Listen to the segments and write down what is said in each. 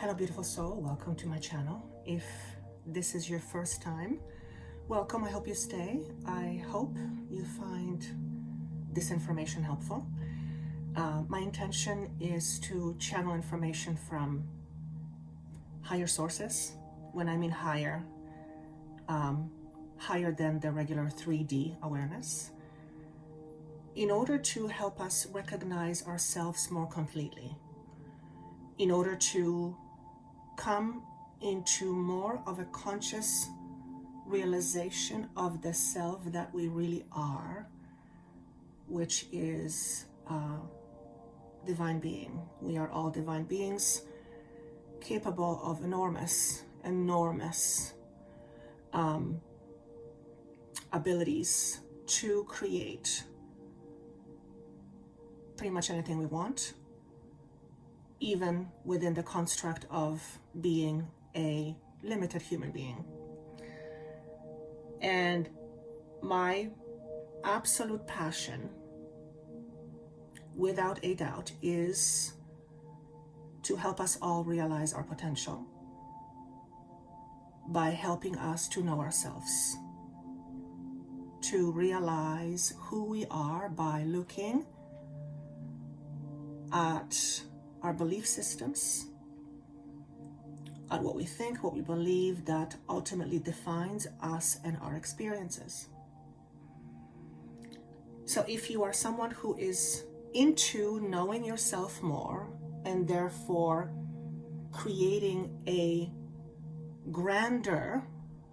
Hello, beautiful soul. Welcome to my channel. If this is your first time, welcome. I hope you stay. I hope you find this information helpful. My intention is to channel information from higher sources. When I mean higher, higher than the regular 3D awareness, in order to help us recognize ourselves more completely, in order to come into more of a conscious realization of the self that we really are, which is divine being. We are all divine beings capable of enormous abilities to create pretty much anything we want, even within the construct of being a limited human being. And my absolute passion, without a doubt, is to help us all realize our potential by helping us to know ourselves, to realize who we are by looking at our belief systems, at what we think, what we believe, that ultimately defines us and our experiences. So if you are someone who is into knowing yourself more and therefore creating a grander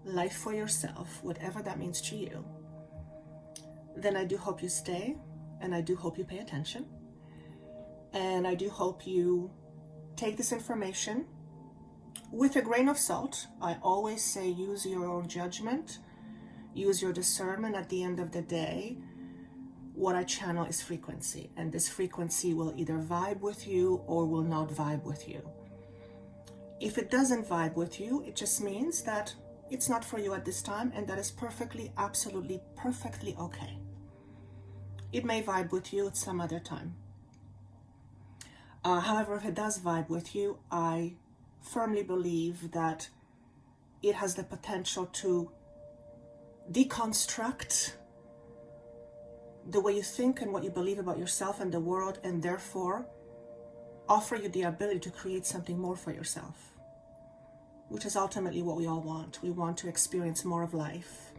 life for yourself, whatever that means to you, then I do hope you stay, and I do hope you pay attention. And I do hope you take this information with a grain of salt. I always say use your own judgment, use your discernment. At the end of the day, what I channel is frequency, and this frequency will either vibe with you or will not vibe with you. If it doesn't vibe with you, it just means that it's not for you at this time, and that is perfectly, absolutely, perfectly okay. It may vibe with you at some other time. However, if it does vibe with you, I firmly believe that it has the potential to deconstruct the way you think and what you believe about yourself and the world, and therefore offer you the ability to create something more for yourself, which is ultimately what we all want. We want to experience more of life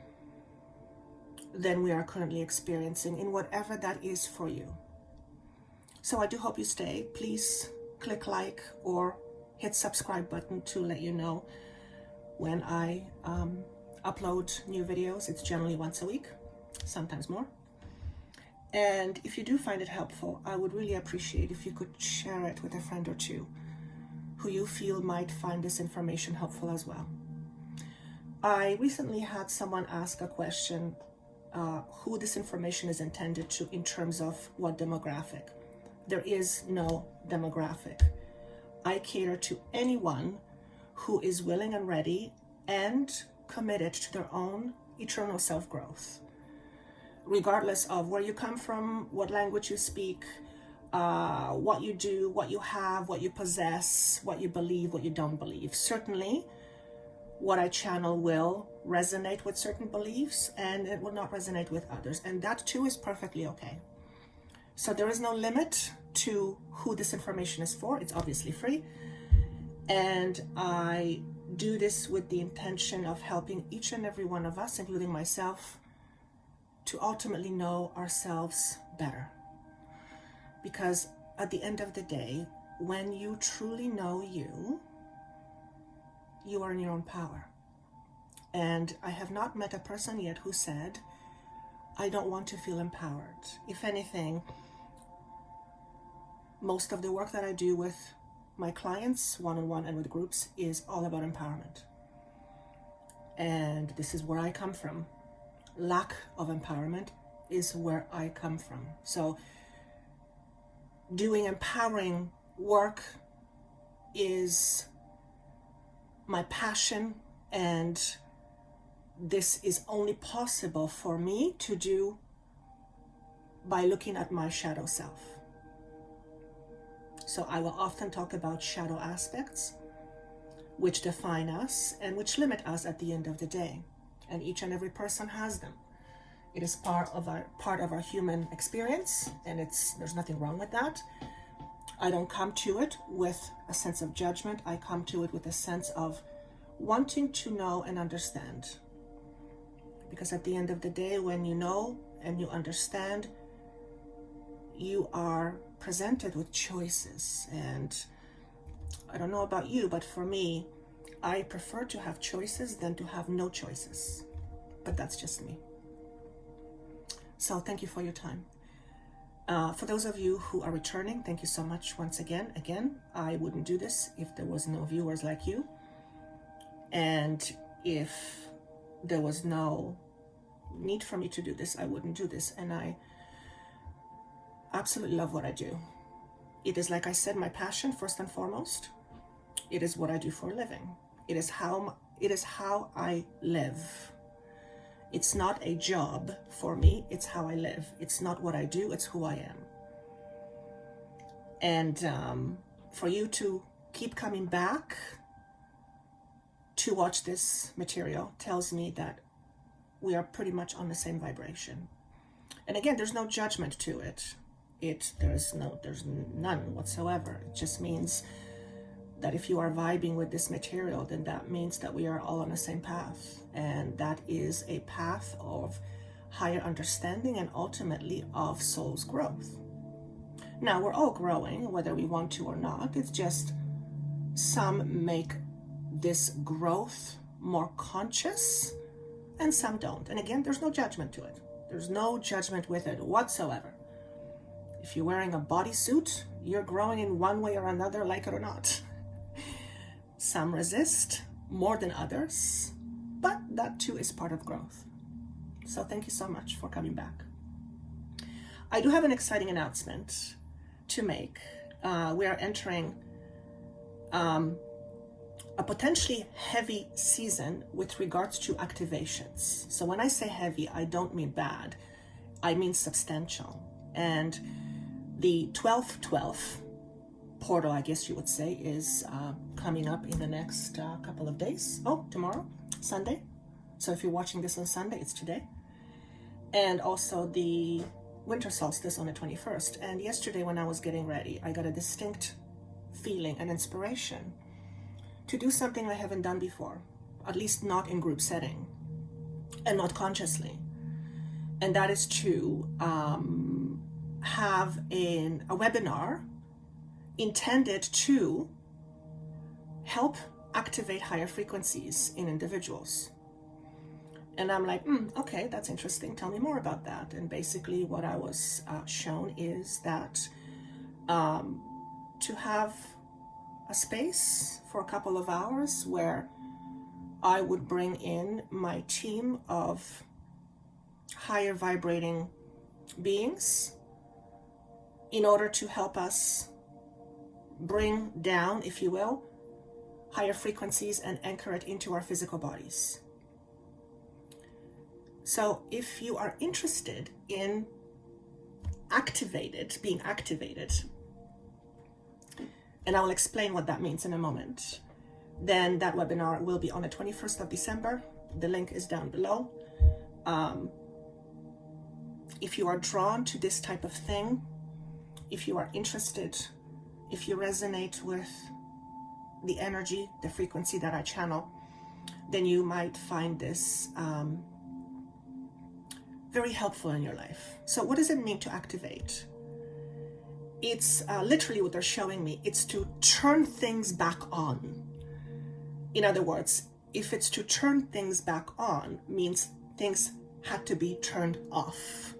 than we are currently experiencing, in whatever that is for you. So I do hope you stay. Please click like or hit subscribe button to let you know when I upload new videos. It's generally once a week, sometimes more. And if you do find it helpful, I would really appreciate if you could share it with a friend or two who you feel might find this information helpful as well. I recently had someone ask a question, who this information is intended to in terms of what demographic. There is no demographic. I cater to anyone who is willing and ready and committed to their own eternal self-growth, regardless of where you come from, what language you speak, what you do, what you have, what you possess, what you believe, what you don't believe. Certainly, what I channel will resonate with certain beliefs, and it will not resonate with others. And that too is perfectly okay. So there is no limit to who this information is for. It's obviously free. And I do this with the intention of helping each and every one of us, including myself, to ultimately know ourselves better. Because at the end of the day, when you truly know you, you are in your own power. And I have not met a person yet who said, I don't want to feel empowered. If anything, most of the work that I do with my clients, one-on-one and with groups, is all about empowerment. And this is where I come from. Lack of empowerment is where I come from. So doing empowering work is my passion, and this is only possible for me to do by looking at my shadow self. So I will often talk about shadow aspects which define us and which limit us at the end of the day. And each and every person has them. It is part of our human experience, and there's nothing wrong with that. I don't come to it with a sense of judgment. I come to it with a sense of wanting to know and understand. Because at the end of the day, when you know and you understand, you are presented with choices. And I don't know about you, but for me, I prefer to have choices than to have no choices. But that's just me. So thank you for your time. For those of you who are returning, thank you so much once again. Again, I wouldn't do this if there was no viewers like you. And if there was no need for me to do this, I wouldn't do this. And I absolutely love what I do. It is, like I said, my passion first and foremost. It is what I do for a living. It is how I live. It's not a job for me. It's how I live. It's not what I do. It's who I am. And for you to keep coming back to watch this material tells me that we are pretty much on the same vibration. And again, there's no judgment to it. There's none whatsoever. It just means that if you are vibing with this material, then that means that we are all on the same path. And that is a path of higher understanding and ultimately of soul's growth. Now, we're all growing, whether we want to or not. It's just some make this growth more conscious and some don't. And again, there's no judgment to it. There's no judgment with it whatsoever. If you're wearing a bodysuit, you're growing in one way or another, like it or not. Some resist more than others, but that too is part of growth. So thank you so much for coming back. I do have an exciting announcement to make. We are entering a potentially heavy season with regards to activations. So when I say heavy, I don't mean bad. I mean substantial. And the 12/12 portal, I guess you would say, is coming up in the next couple of days. Oh, tomorrow, Sunday. So if you're watching this on Sunday, it's today. And also the winter solstice on the 21st. And yesterday when I was getting ready, I got a distinct feeling and inspiration to do something I haven't done before, at least not in group setting and not consciously. And that is to have a webinar intended to help activate higher frequencies in individuals. And I'm like, okay, that's interesting. Tell me more about that. And basically what I was shown is that to have a space for a couple of hours where I would bring in my team of higher vibrating beings in order to help us bring down, if you will, higher frequencies and anchor it into our physical bodies. So if you are interested in being activated, and I will explain what that means in a moment, then that webinar will be on the 21st of December. The link is down below. If you are drawn to this type of thing, if you are interested, if you resonate with the energy, the frequency that I channel, then you might find this very helpful in your life. So what does it mean to activate? It's literally what they're showing me. It's to turn things back on. In other words, if it's to turn things back on, means things had to be turned off.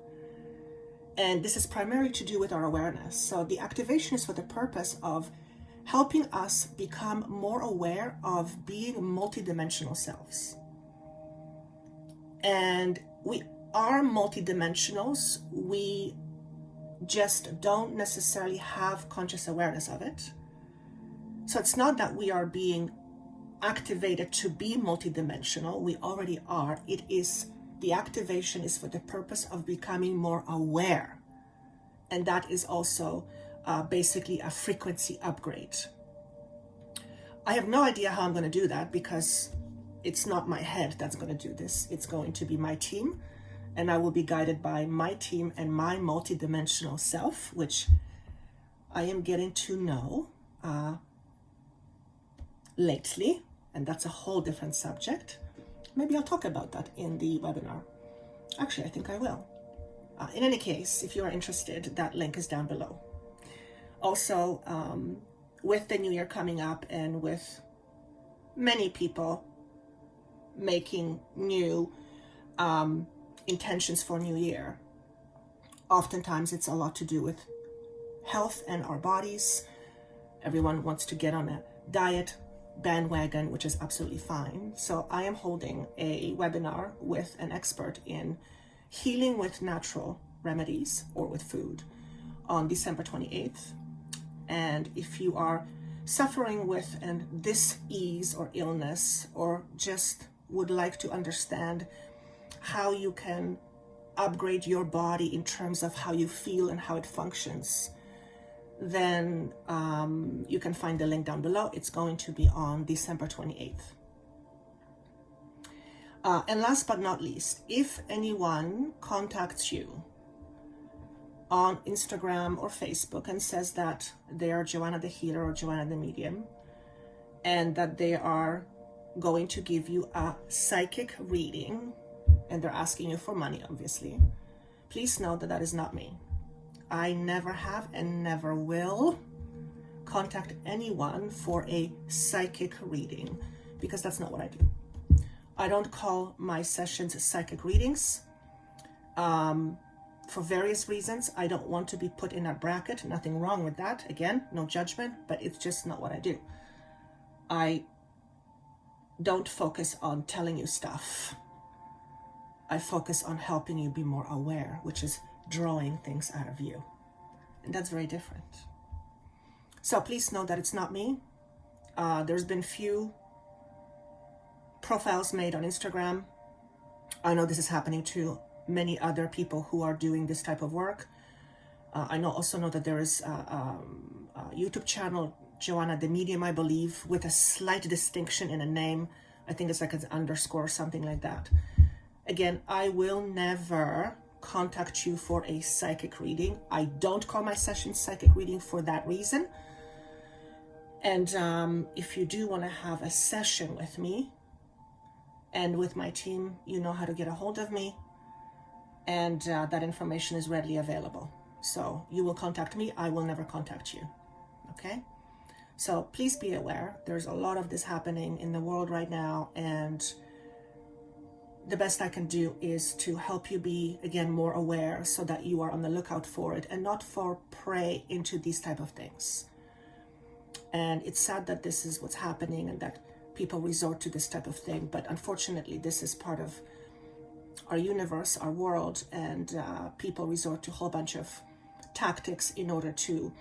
And this is primarily to do with our awareness. So the activation is for the purpose of helping us become more aware of being multidimensional selves. And we are multidimensionals. We just don't necessarily have conscious awareness of it. So it's not that we are being activated to be multidimensional. We already are. The activation is for the purpose of becoming more aware. And that is also basically a frequency upgrade. I have no idea how I'm going to do that, because it's not my head that's going to do this. It's going to be my team, and I will be guided by my team and my multidimensional self, which I am getting to know lately, and that's a whole different subject. Maybe I'll talk about that in the webinar. Actually, I think I will. In any case, if you are interested, that link is down below. Also, with the new year coming up, and with many people making new intentions for new year, oftentimes it's a lot to do with health and our bodies. Everyone wants to get on a diet bandwagon, which is absolutely fine. So I am holding a webinar with an expert in healing with natural remedies or with food on December 28th. And if you are suffering with an dis-ease or illness, or just would like to understand how you can upgrade your body in terms of how you feel and how it functions, then you can find the link down below. It's going to be on December 28th. And last but not least, if anyone contacts you on Instagram or Facebook and says that they are Joanna the Healer or Joanna the Medium, and that they are going to give you a psychic reading, and they're asking you for money, obviously, please know that that is not me. I never have and never will contact anyone for a psychic reading, because that's not what I do. I don't call my sessions psychic readings for various reasons. I don't want to be put in a bracket. Nothing wrong with that. Again, no judgment, but it's just not what I do. I don't focus on telling you stuff. I focus on helping you be more aware, which is drawing things out of you. And that's very different. So please know that it's not me. There's been few profiles made on Instagram. I know this is happening to many other people who are doing this type of work. I also know that there is a YouTube channel, Joanna the Medium, I believe, with a slight distinction in a name. I think it's like an underscore or something like that. Again, I will never contact you for a psychic reading. I don't call my sessions psychic reading for that reason. And if you do want to have a session with me and with my team, you know how to get a hold of me, and that information is readily available. So you will contact me. I will never contact you. Okay? So please be aware. There's a lot of this happening in the world right now, and the best I can do is to help you be, again, more aware, so that you are on the lookout for it and not for prey into these type of things. And it's sad that this is what's happening and that people resort to this type of thing. But unfortunately, this is part of our universe, our world, and people resort to a whole bunch of tactics in order to,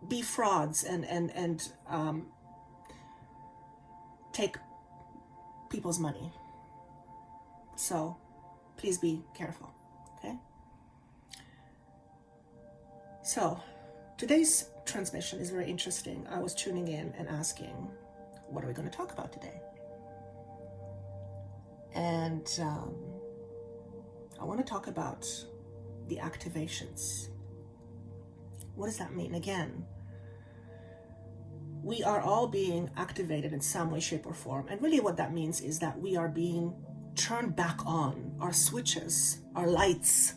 be frauds and take people's money. So please be careful, okay? So today's transmission is very interesting. I was tuning in and asking, what are we going to talk about today? And I want to talk about the activations. What does that mean? Again, we are all being activated in some way, shape, or form. And really what that means is that we are being turned back on. Our switches, our lights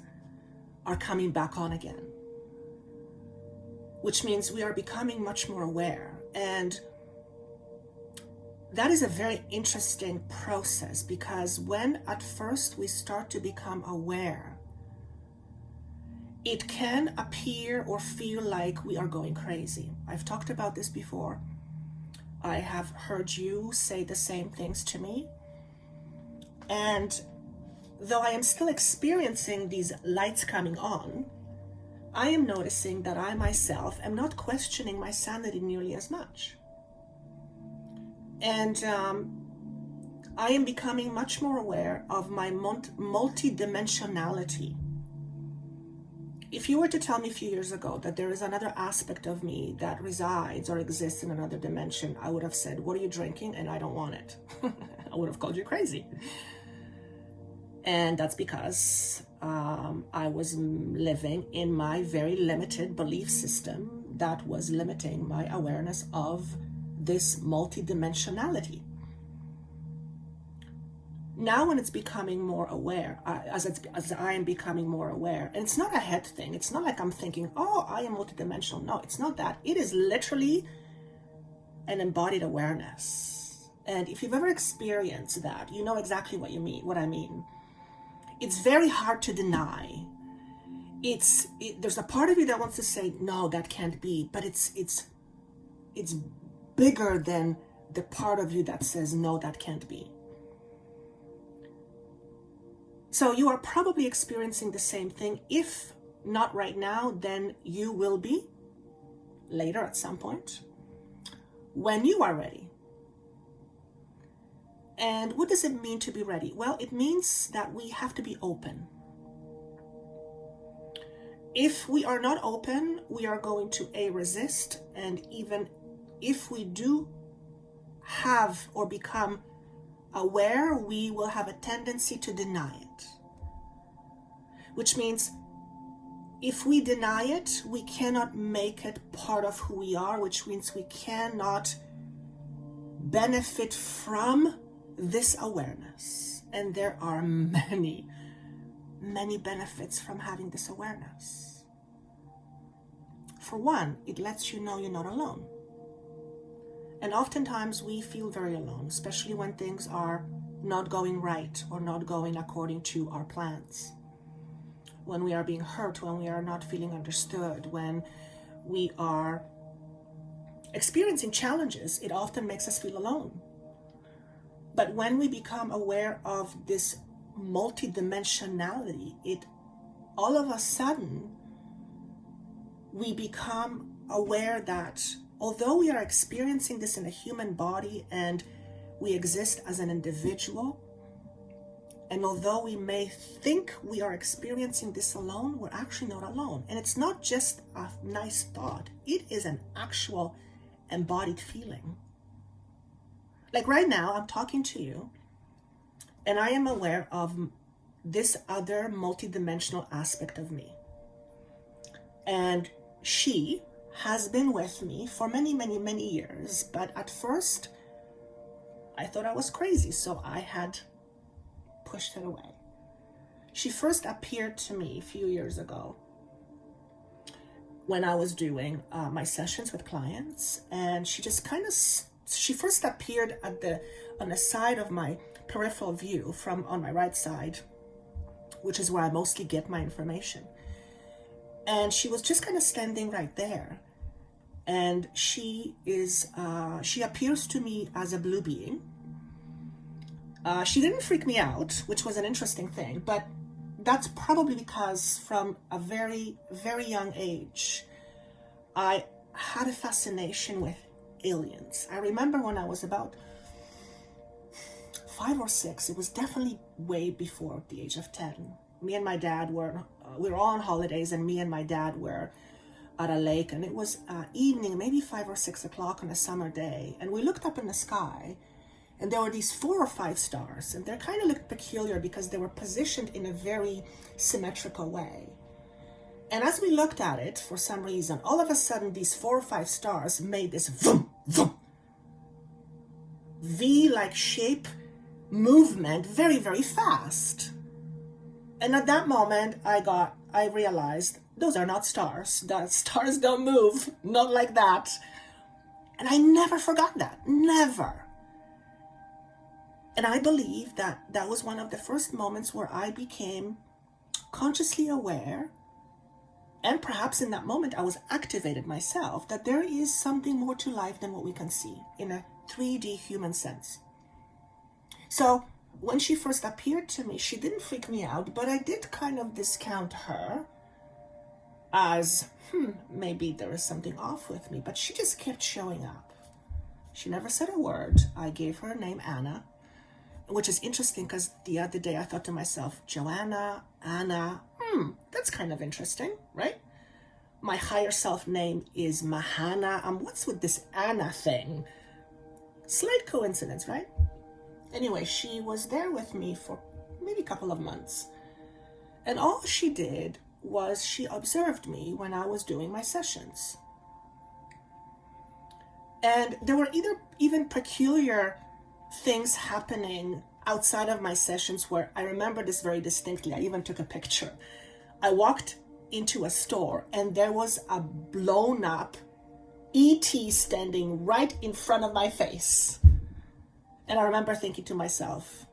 are coming back on again, which means we are becoming much more aware. And that is a very interesting process, because when at first we start to become aware, it can appear or feel like we are going crazy. I've talked about this before. I have heard you say the same things to me. And though I am still experiencing these lights coming on, I am noticing that I myself am not questioning my sanity nearly as much. And I am becoming much more aware of my multidimensionality. If you were to tell me a few years ago that there is another aspect of me that resides or exists in another dimension, I would have said, what are you drinking? And I don't want it. I would have called you crazy. And that's because I was living in my very limited belief system that was limiting my awareness of this multidimensionality. Now when it's becoming more aware, as I am becoming more aware, and it's not a head thing, it's not like I'm thinking, oh, I am multidimensional. No, it's not that. It is literally an embodied awareness. And if you've ever experienced that, you know exactly what I mean. It's very hard to deny. There's a part of you that wants to say, no, that can't be, but it's bigger than the part of you that says, no, that can't be. So you are probably experiencing the same thing. If not right now, then you will be later at some point when you are ready. And what does it mean to be ready? Well, it means that we have to be open. If we are not open, we are going to resist. And even if we do have or become aware, we will have a tendency to deny it. Which means if we deny it, we cannot make it part of who we are, which means we cannot benefit from this awareness. And there are many, many benefits from having this awareness. For one, it lets you know you're not alone. And oftentimes we feel very alone, especially when things are not going right or not going according to our plans. When we are being hurt, when we are not feeling understood, when we are experiencing challenges, it often makes us feel alone. But when we become aware of this multidimensionality, it all of a sudden, we become aware that although we are experiencing this in a human body and we exist as an individual, and although we may think we are experiencing this alone, we're actually not alone. And it's not just a nice thought. It is an actual embodied feeling. Like right now, I'm talking to you, and I am aware of this other multidimensional aspect of me. And she has been with me for many, many, many years. But at first, I thought I was crazy, so I had pushed it away. She first appeared to me a few years ago when I was doing my sessions with clients, and she just she first appeared on the side of my peripheral view on my right side, which is where I mostly get my information. And she was just kind of standing right there. And she appears to me as a blue being. She didn't freak me out, which was an interesting thing, but that's probably because from a very, very young age, I had a fascination with aliens. I remember when I was about 5 or 6, it was definitely way before the age of 10. Me and my dad we were all on holidays, and me and my dad were at a lake, and it was evening, maybe 5 or 6 o'clock on a summer day, and we looked up in the sky, and there were these 4 or 5 stars, and they kind of looked peculiar because they were positioned in a very symmetrical way. And as we looked at it, for some reason, all of a sudden, these 4 or 5 stars made this vroom, vroom, V-like shape movement very, very fast. And at that moment, I realized those are not stars. The stars don't move, not like that. And I never forgot that, never. And I believe that was one of the first moments where I became consciously aware, and perhaps in that moment I was activated myself, that there is something more to life than what we can see in a 3D human sense. So when she first appeared to me, she didn't freak me out, but I did kind of discount her as, maybe there is something off with me, but she just kept showing up. She never said a word. I gave her a name, Anna, which is interesting because the other day I thought to myself, Joanna, Anna, that's kind of interesting, right? My higher self name is Mahana. What's with this Anna thing? Slight coincidence, right? Anyway, she was there with me for maybe a couple of months. And all she did was she observed me when I was doing my sessions. And there were even peculiar things happening outside of my sessions where I remember this very distinctly. I even took a picture. I walked into a store and there was a blown up ET standing right in front of my face. And I remember thinking to myself,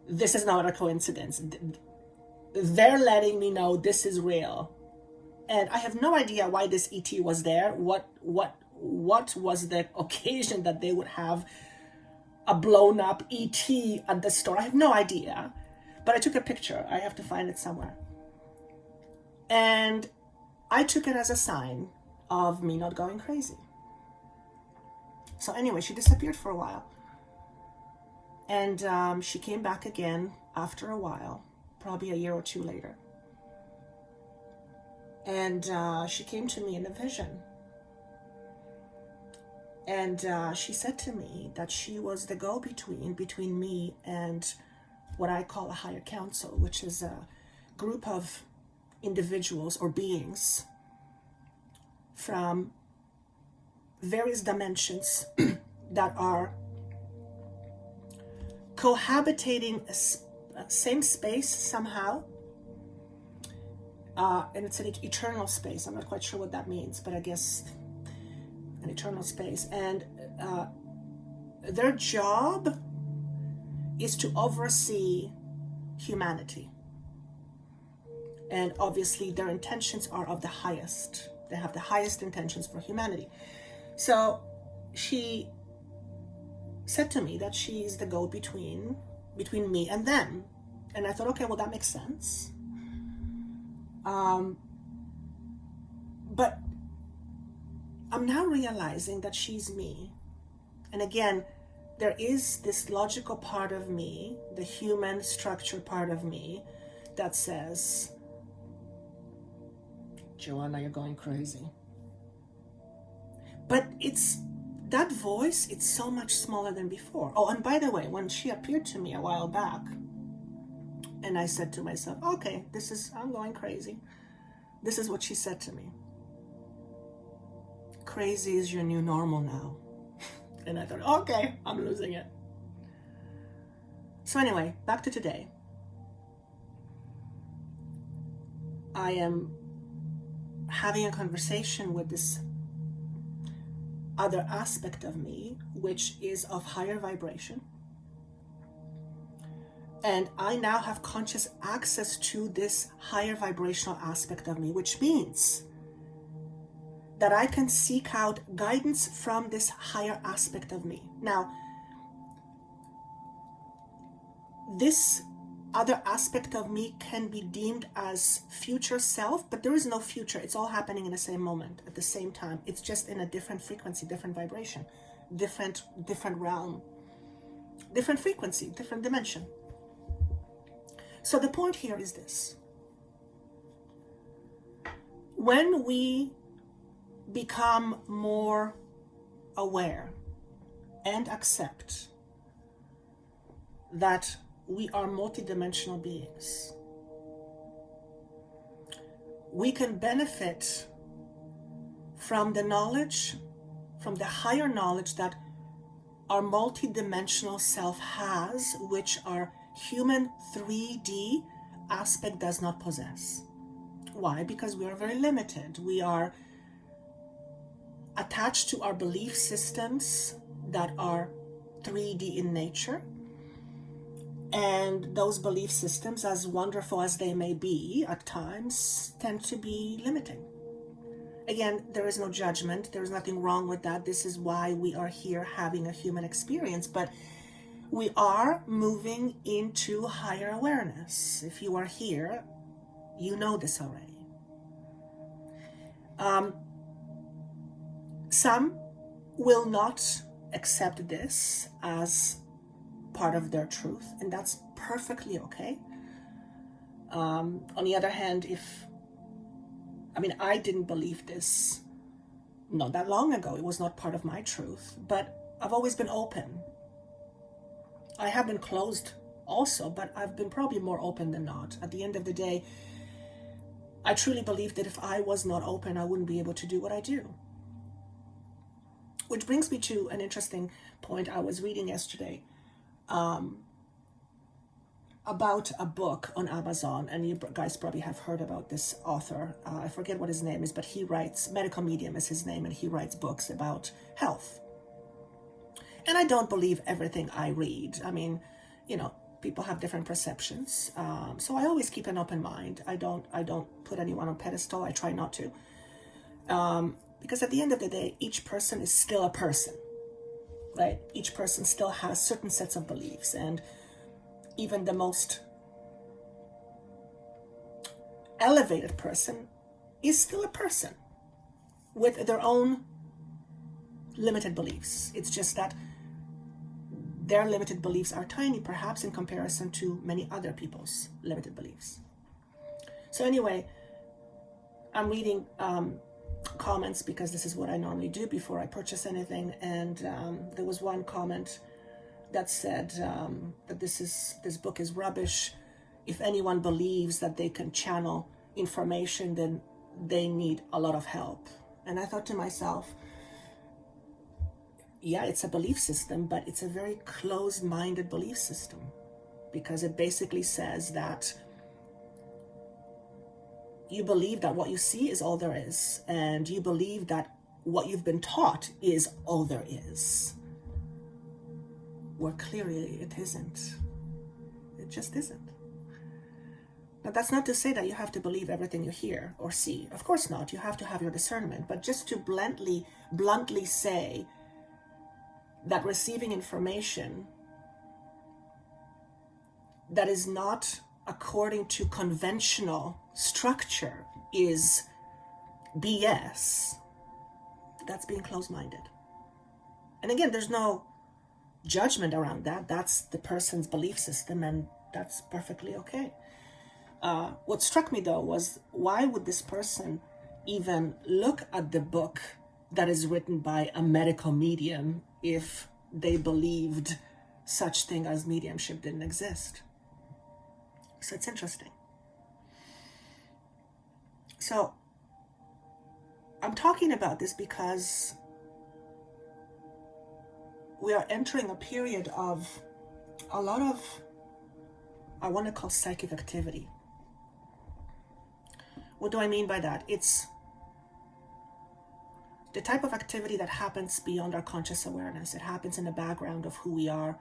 this is not a coincidence. They're letting me know this is real. And I have no idea why this ET was there. What was the occasion that they would have a blown up ET at the store? I have no idea. But I took a picture. I have to find it somewhere. And I took it as a sign of me not going crazy. So anyway, she disappeared for a while. And she came back again after a while, probably a year or two later. And she came to me in a vision. And she said to me that she was the go-between between me and what I call a higher council, which is a group of individuals or beings from various dimensions that are cohabitating a same space somehow. And it's an eternal space. I'm not quite sure what that means, but I guess an eternal space. And their job is to oversee humanity. And obviously their intentions are of the highest. They have the highest intentions for humanity. So she said to me that she's the go-between between me and them. And I thought, okay, well, that makes sense. But I'm now realizing that she's me. And again, there is this logical part of me, the human structured part of me, that says, Joanna, you're going crazy. But it's that voice, it's so much smaller than before. Oh, and by the way, when she appeared to me a while back, and I said to myself, okay, I'm going crazy. This is what she said to me. Crazy is your new normal now. And I thought, okay, I'm losing it. So anyway, back to today. I am having a conversation with this other aspect of me, which is of higher vibration. And I now have conscious access to this higher vibrational aspect of me, which means that I can seek out guidance from this higher aspect of me. Now, this other aspect of me can be deemed as future self, but there is no future. It's all happening in the same moment, at the same time. It's just in a different frequency, different vibration, different realm, different frequency, different dimension. So the point here is this. When we become more aware and accept that we are multidimensional beings, we can benefit from the knowledge, from the higher knowledge that our multidimensional self has, which our human 3D aspect does not possess. Why? Because we are very limited. We are attached to our belief systems that are 3D in nature. And those belief systems, as wonderful as they may be at times, tend to be limiting. Again, there is no judgment. There is nothing wrong with that. This is why we are here having a human experience. But we are moving into higher awareness. If you are here, you know this already. Some will not accept this as part of their truth, and that's perfectly okay. On the other hand, I didn't believe this not that long ago. It was not part of my truth, but I've always been open. I have been closed also, but I've been probably more open than not. At the end of the day, I truly believe that if I was not open, I wouldn't be able to do what I do. Which brings me to an interesting point I was reading yesterday about a book on Amazon, and you guys probably have heard about this author. I forget what his name is, but he writes, Medical Medium is his name, and he writes books about health. And I don't believe everything I read. People have different perceptions. So I always keep an open mind. I don't put anyone on pedestal. I try not to. Because at the end of the day, each person is still a person, right? Each person still has certain sets of beliefs, and even the most elevated person is still a person with their own limited beliefs. It's just that their limited beliefs are tiny, perhaps, in comparison to many other people's limited beliefs. So anyway, I'm reading comments because this is what I normally do before I purchase anything, and there was one comment that said that this book is rubbish. If anyone believes that they can channel information, then they need a lot of help. And I thought to myself, yeah, it's a belief system, but it's a very closed-minded belief system, because it basically says that you believe that what you see is all there is, and you believe that what you've been taught is all there is. Where clearly it isn't. It just isn't. Now, that's not to say that you have to believe everything you hear or see. Of course not. You have to have your discernment. But just to bluntly say that receiving information that is not according to conventional structure is BS, that's being closed-minded. And again, there's no judgment around that. That's the person's belief system, and that's perfectly okay. What struck me though was, why would this person even look at the book that is written by a medical medium if they believed such thing as mediumship didn't exist? So it's interesting. So I'm talking about this because we are entering a period of a lot of, I want to call, psychic activity. What do I mean by that? It's the type of activity that happens beyond our conscious awareness. It happens in the background of who we are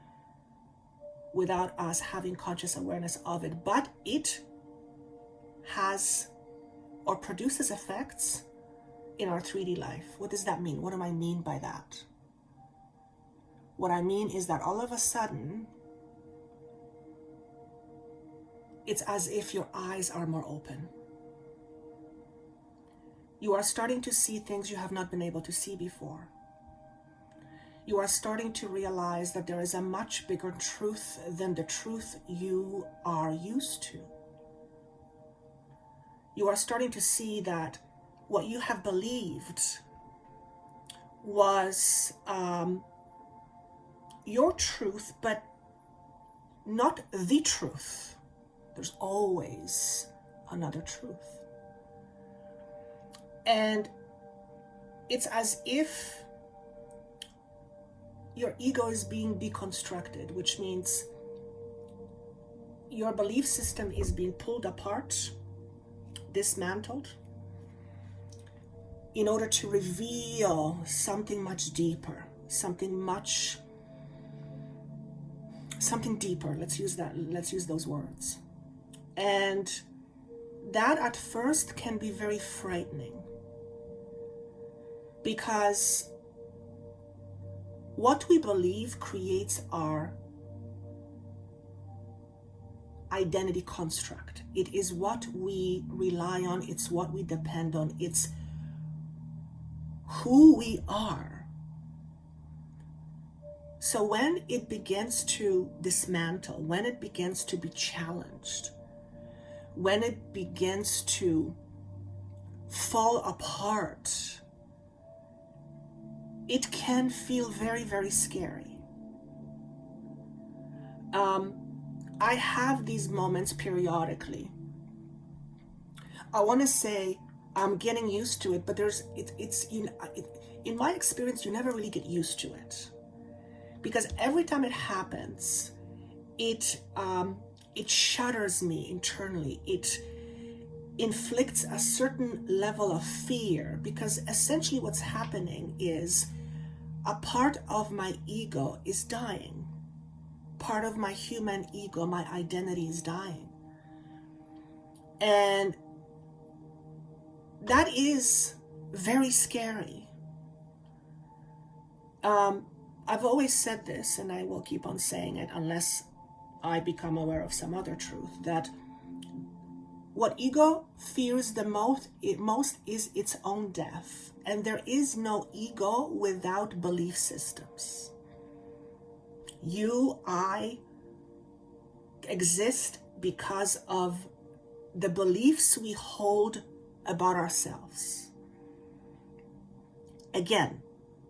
without us having conscious awareness of it. But it has or produces effects in our 3D life. What does that mean? What do I mean by that? What I mean is that all of a sudden, it's as if your eyes are more open. You are starting to see things you have not been able to see before. You are starting to realize that there is a much bigger truth than the truth you are used to. You are starting to see that what you have believed was your truth, but not the truth. There's always another truth. And it's as if your ego is being deconstructed, which means your belief system is being pulled apart, dismantled, in order to reveal something much deeper, something deeper. Let's use those words. And that at first can be very frightening, because what we believe creates our identity construct. It is what we rely on, it's what we depend on, it's who we are. So when it begins to dismantle, when it begins to be challenged, when it begins to fall apart, it can feel very, very scary. I have these moments periodically. I want to say I'm getting used to it, but in my experience, you never really get used to it, because every time it happens, it shatters me internally. It inflicts a certain level of fear, because essentially what's happening is a part of my ego is dying. Part of my human ego, my identity, is dying. And that is very scary. I've always said this, and I will keep on saying it unless I become aware of some other truth, that what ego fears the most is its own death. And there is no ego without belief systems. You, I exist because of the beliefs we hold about ourselves. Again,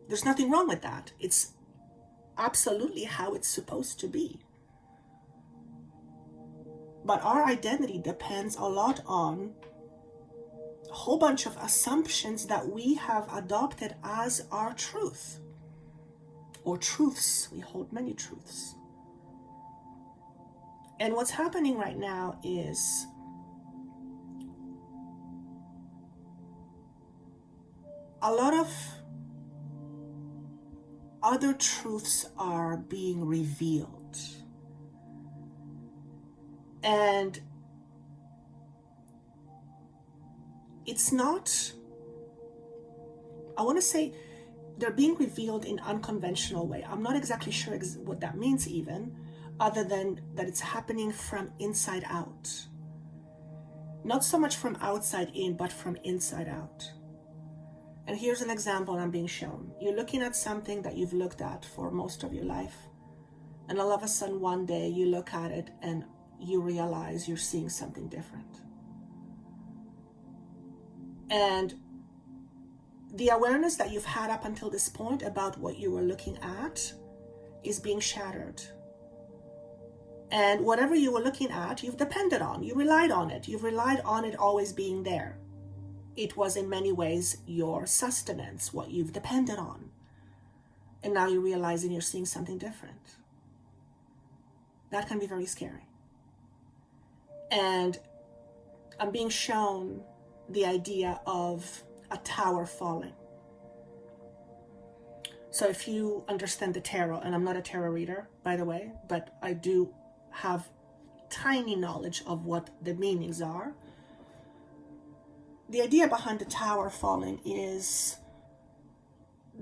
there's nothing wrong with that. It's absolutely how it's supposed to be. But our identity depends a lot on a whole bunch of assumptions that we have adopted as our truth. Or truths. We hold many truths. And what's happening right now is a lot of other truths are being revealed. And it's not, I want to say, they're being revealed in unconventional way. I'm not exactly sure what that means even, other than that it's happening from inside out. Not so much from outside in, but from inside out. And here's an example I'm being shown. You're looking at something that you've looked at for most of your life, and all of a sudden one day you look at it and you realize you're seeing something different. And the awareness that you've had up until this point about what you were looking at is being shattered. And whatever you were looking at, you've depended on, you relied on it. You've relied on it always being there. It was in many ways your sustenance, what you've depended on. And now you're realizing you're seeing something different. That can be very scary. And I'm being shown the idea of a tower falling. So if you understand the tarot, and I'm not a tarot reader, by the way, but I do have tiny knowledge of what the meanings are. The idea behind the tower falling is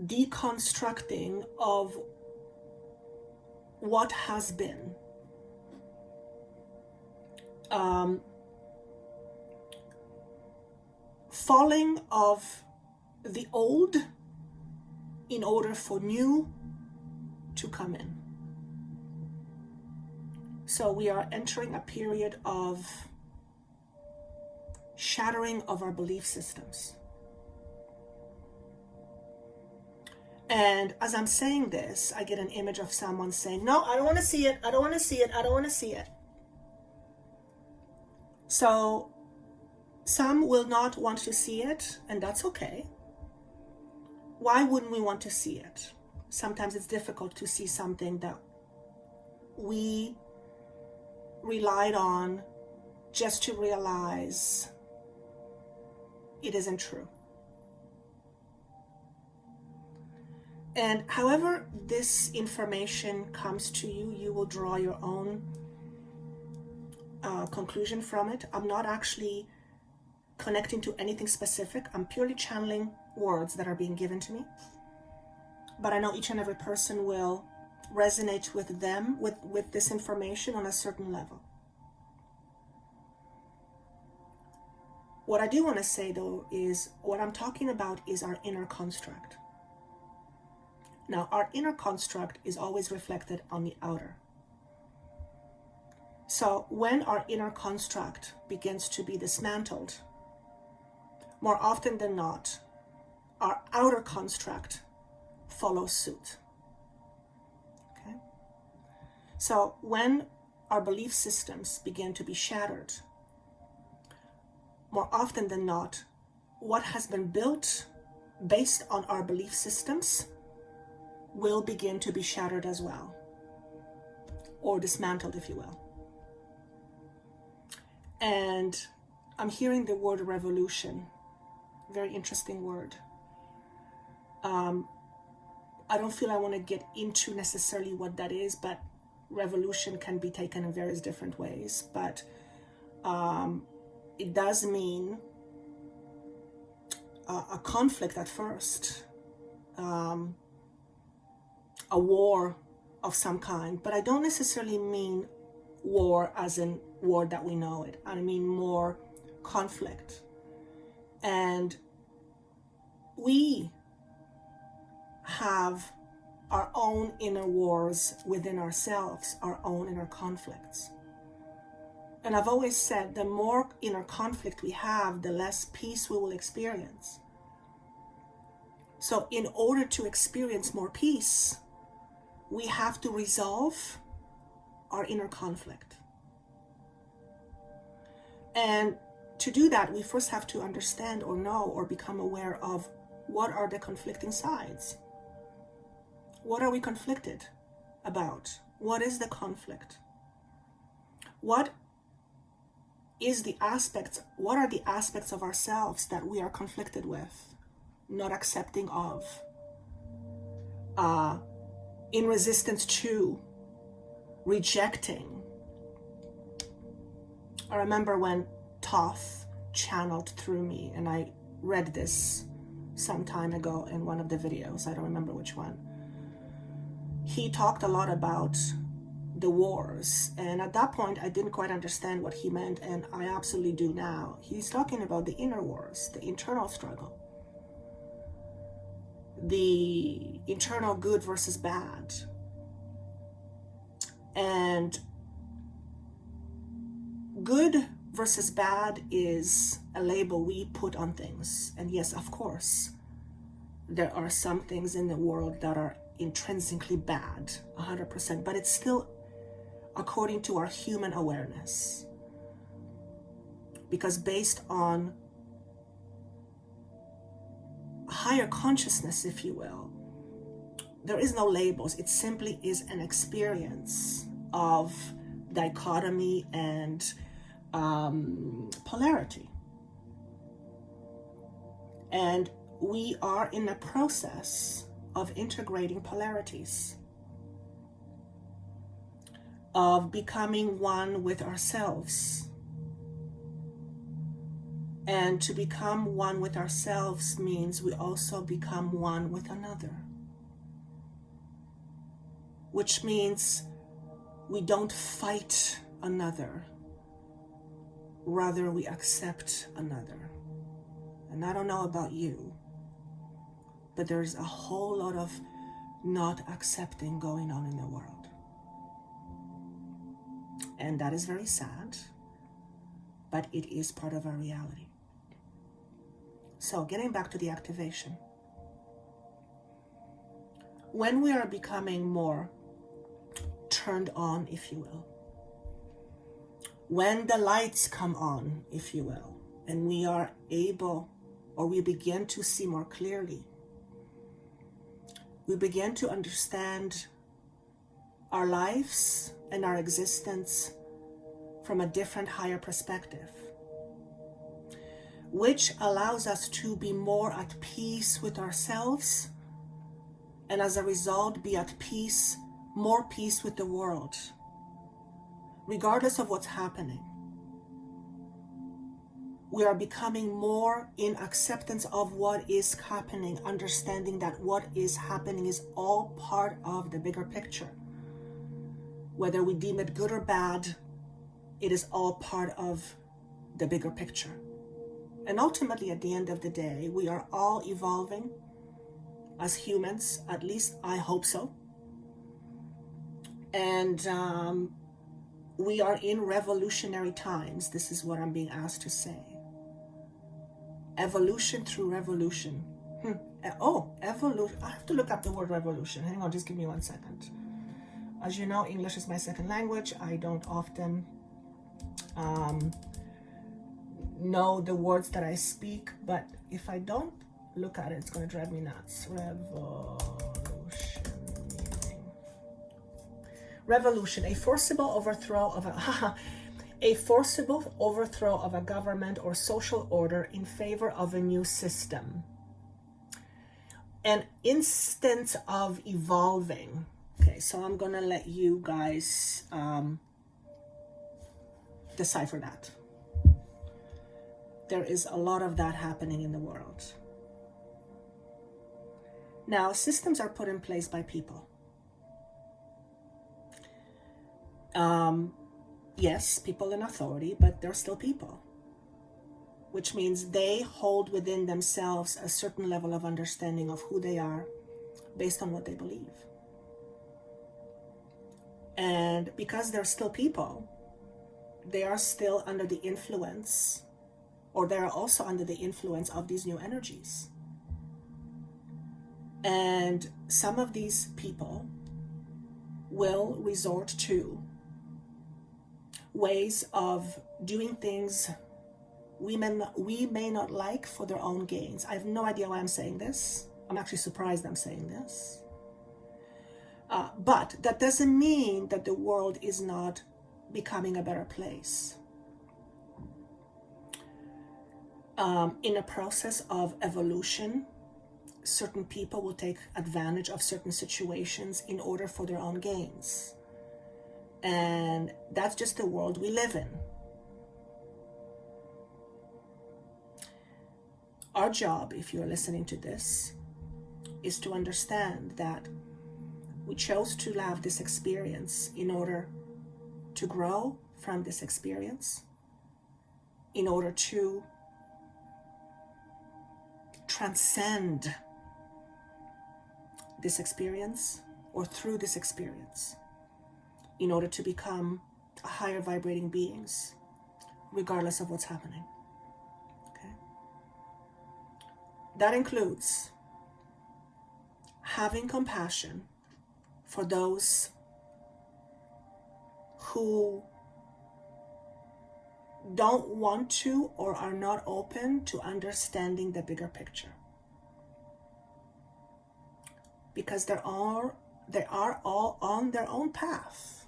deconstructing of what has been. Falling of the old in order for new to come in. So we are entering a period of shattering of our belief systems. And as I'm saying this, I get an image of someone saying, no, I don't want to see it. I don't want to see it. I don't want to see it. So some will not want to see it, and that's okay. Why wouldn't we want to see it? Sometimes it's difficult to see something that we relied on just to realize it isn't true. And however this information comes to you, you will draw your own conclusion from it. I'm not actually connecting to anything specific. I'm purely channeling words that are being given to me. But I know each and every person will resonate with them, with this information on a certain level. What I do want to say though is what I'm talking about is our inner construct. Now, our inner construct is always reflected on the outer. So when our inner construct begins to be dismantled, more often than not, our outer construct follows suit. Okay? So when our belief systems begin to be shattered, more often than not, what has been built based on our belief systems will begin to be shattered as well, or dismantled, if you will. And I'm hearing the word revolution, very interesting word. I don't feel I want to get into necessarily what that is, but revolution can be taken in various different ways. But it does mean a conflict at first, a war of some kind. But I don't necessarily mean war as in war that we know it. I mean more conflict. And we have our own inner wars within ourselves, our own inner conflicts. And I've always said the more inner conflict we have, the less peace we will experience. So in order to experience more peace, we have to resolve our inner conflict. And to do that, we first have to understand or know or become aware of what are the conflicting sides. What are we conflicted about? What is the conflict? What are the aspects of ourselves that we are conflicted with, not accepting of, in resistance to, rejecting? I remember when Thoth channeled through me, and I read this some time ago in one of the videos, I don't remember which one. He talked a lot about the wars, and at that point I didn't quite understand what he meant, and I absolutely do now. He's talking about the inner wars, the internal struggle, the internal good versus bad. And good versus bad is a label we put on things. And yes, of course, there are some things in the world that are intrinsically bad, 100%, but it's still according to our human awareness. Because based on higher consciousness, if you will, there is no labels. It simply is an experience of dichotomy and polarity. And we are in a process of integrating polarities, of becoming one with ourselves. And to become one with ourselves means we also become one with another, which means we don't fight another, rather we accept another. And I don't know about you, but there's a whole lot of not accepting going on in the world. And that is very sad, but it is part of our reality. So getting back to the activation. When we are becoming more turned on, if you will, when the lights come on, if you will, and we are able, or we begin to see more clearly, we begin to understand our lives and our existence from a different, higher perspective, which allows us to be more at peace with ourselves, and as a result be at peace, more peace with the world, regardless of what's happening. We are becoming more in acceptance of what is happening, understanding that what is happening is all part of the bigger picture. Whether we deem it good or bad, it is all part of the bigger picture. And ultimately, at the end of the day, we are all evolving as humans, at least I hope so. And we are in revolutionary times. This is what I'm being asked to say. Evolution through revolution. Oh, evolution. I have to look up the word revolution. Hang on, just give me 1 second. As you know, English is my second language. I don't often know the words that I speak, but if I don't look at it, it's going to drive me nuts. Revolution, a forcible overthrow of a forcible overthrow of a government or social order in favor of a new system. An instance of evolving. Okay, so I'm gonna let you guys decipher that. There is a lot of that happening in the world. Now, systems are put in place by people. Yes, people in authority, but they're still people, which means they hold within themselves a certain level of understanding of who they are based on what they believe. And because they're still people, they are still under the influence, or they are also under the influence of these new energies. And some of these people will resort to ways of doing things we may not like for their own gains. I have no idea why I'm saying this. I'm actually surprised I'm saying this. But that doesn't mean that the world is not becoming a better place. In a process of evolution, certain people will take advantage of certain situations in order for their own gains. And that's just the world we live in. Our job, if you're listening to this, is to understand that we chose to have this experience in order to grow from this experience, in order to transcend this experience, or through this experience, in order to become higher vibrating beings, regardless of what's happening. Okay? That includes having compassion for those who don't want to or are not open to understanding the bigger picture. Because they are all on their own path.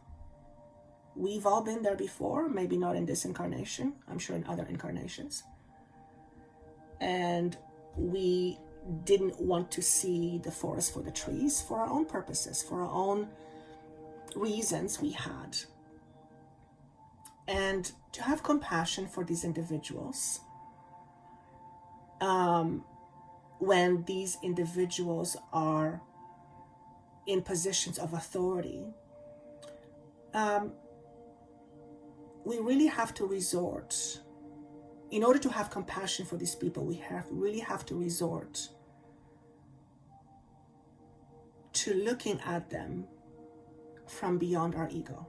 We've all been there before, maybe not in this incarnation, I'm sure in other incarnations. And we didn't want to see the forest for the trees for our own purposes, for our own reasons we had. And to have compassion for these individuals, when these individuals are in positions of authority, we really have to resort, in order to have compassion for these people, we really have to resort to looking at them from beyond our ego.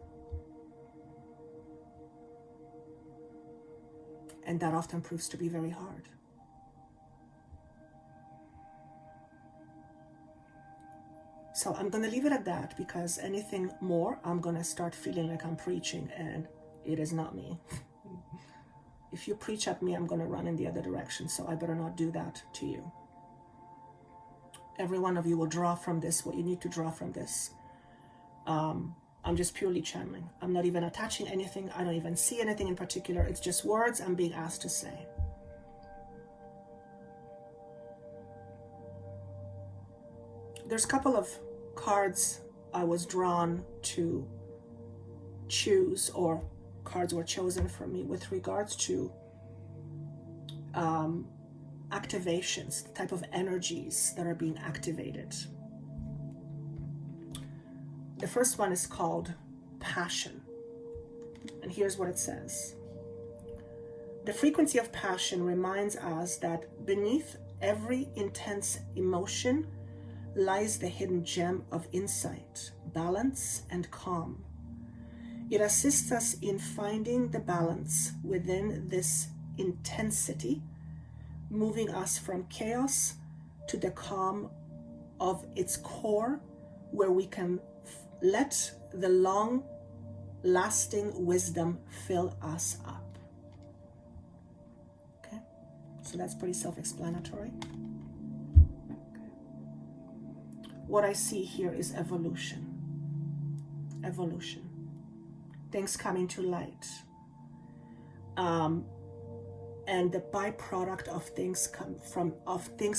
And that often proves to be very hard. So I'm going to leave it at that, because anything more, I'm going to start feeling like I'm preaching, and it is not me. If you preach at me, I'm going to run in the other direction, so I better not do that to you. Every one of you will draw from this what you need to draw from this. I'm just purely channeling. I'm not even attaching anything. I don't even see anything in particular. It's just words I'm being asked to say. There's a couple of cards I was drawn to choose, or cards were chosen for me with regards to activations, the type of energies that are being activated. The first one is called passion. And here's what it says. The frequency of passion reminds us that beneath every intense emotion lies the hidden gem of insight, balance, and calm. It assists us in finding the balance within this intensity, moving us from chaos to the calm of its core, where we can let the long-lasting wisdom fill us up. Okay, so that's pretty self-explanatory. What I see here is evolution. Evolution. Things coming to light. And the byproduct of things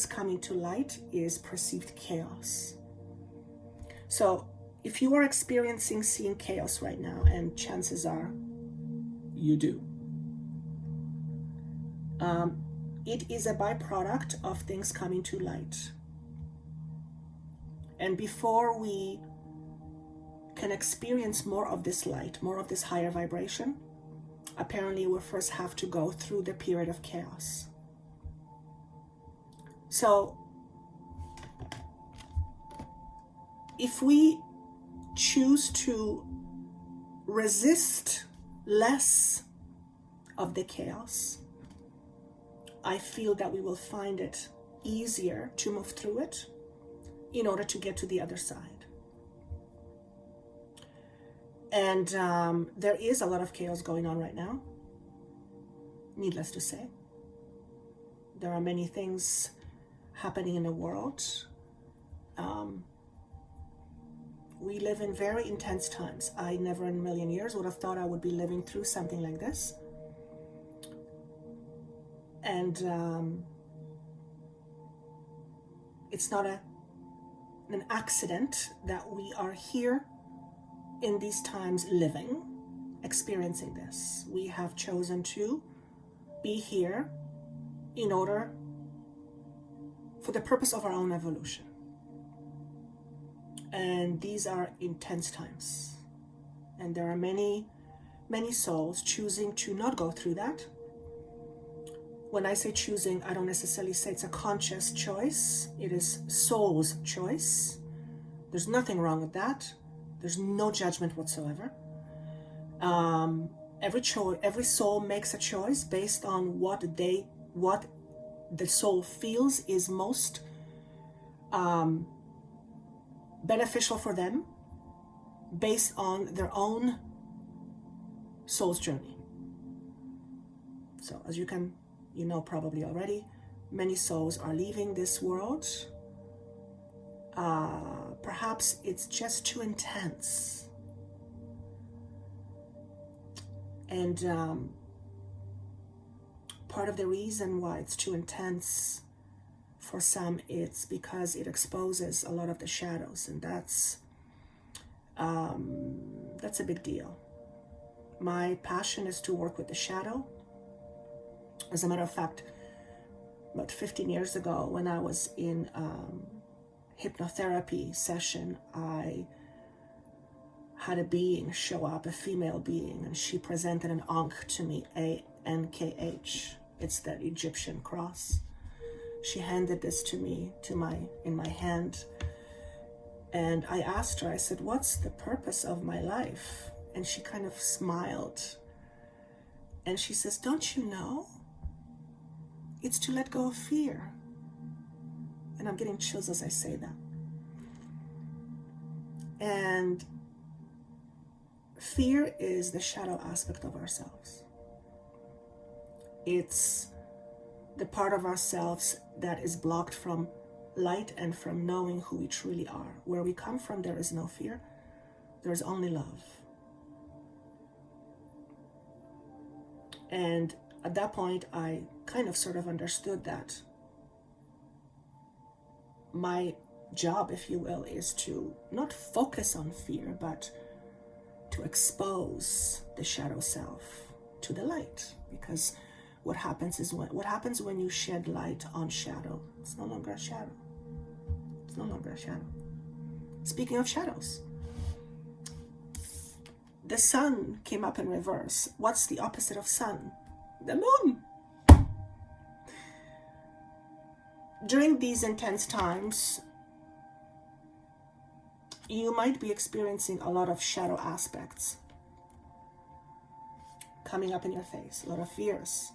coming to light is perceived chaos. So if you are experiencing seeing chaos right now, and chances are you do, it is a byproduct of things coming to light. And before we can experience more of this light, more of this higher vibration, apparently we first have to go through the period of chaos. So if we choose to resist less of the chaos, I feel that we will find it easier to move through it in order to get to the other side. And there is a lot of chaos going on right now, needless to say. There are many things happening in the world. We live in very intense times. I never in a million years would have thought I would be living through something like this. And it's not an accident that we are here in these times living, experiencing this. We have chosen to be here in order, for the purpose of our own evolution. And these are intense times. And there are many, many souls choosing to not go through that. When I say choosing, I don't necessarily say it's a conscious choice. It is soul's choice. There's nothing wrong with that. There's no judgment whatsoever. Every soul makes a choice based on what the soul feels is most beneficial for them, based on their own soul's journey. So as you know probably already, many souls are leaving this world. Perhaps it's just too intense. And part of the reason why it's too intense for some, it's because it exposes a lot of the shadows, and that's a big deal. My passion is to work with the shadow. As a matter of fact, about 15 years ago, when I was in hypnotherapy session, I had a being show up, a female being, and she presented an ankh to me, A-N-K-H. It's the Egyptian cross. She handed this to me, in my hand, and I asked her, I said, what's the purpose of my life? And she kind of smiled, and she says, don't you know? It's to let go of fear. And I'm getting chills as I say that. And fear is the shadow aspect of ourselves. It's the part of ourselves that is blocked from light and from knowing who we truly are. Where we come from, there is no fear. There is only love. And at that point, I kind of sort of understood that my job, if you will, is to not focus on fear, but to expose the shadow self to the light. Because what happens when you shed light on shadow? It's no longer a shadow. It's no longer a shadow. Speaking of shadows, the sun came up in reverse. What's the opposite of sun? The moon. During these intense times, you might be experiencing a lot of shadow aspects. coming up in your face, a lot of fears,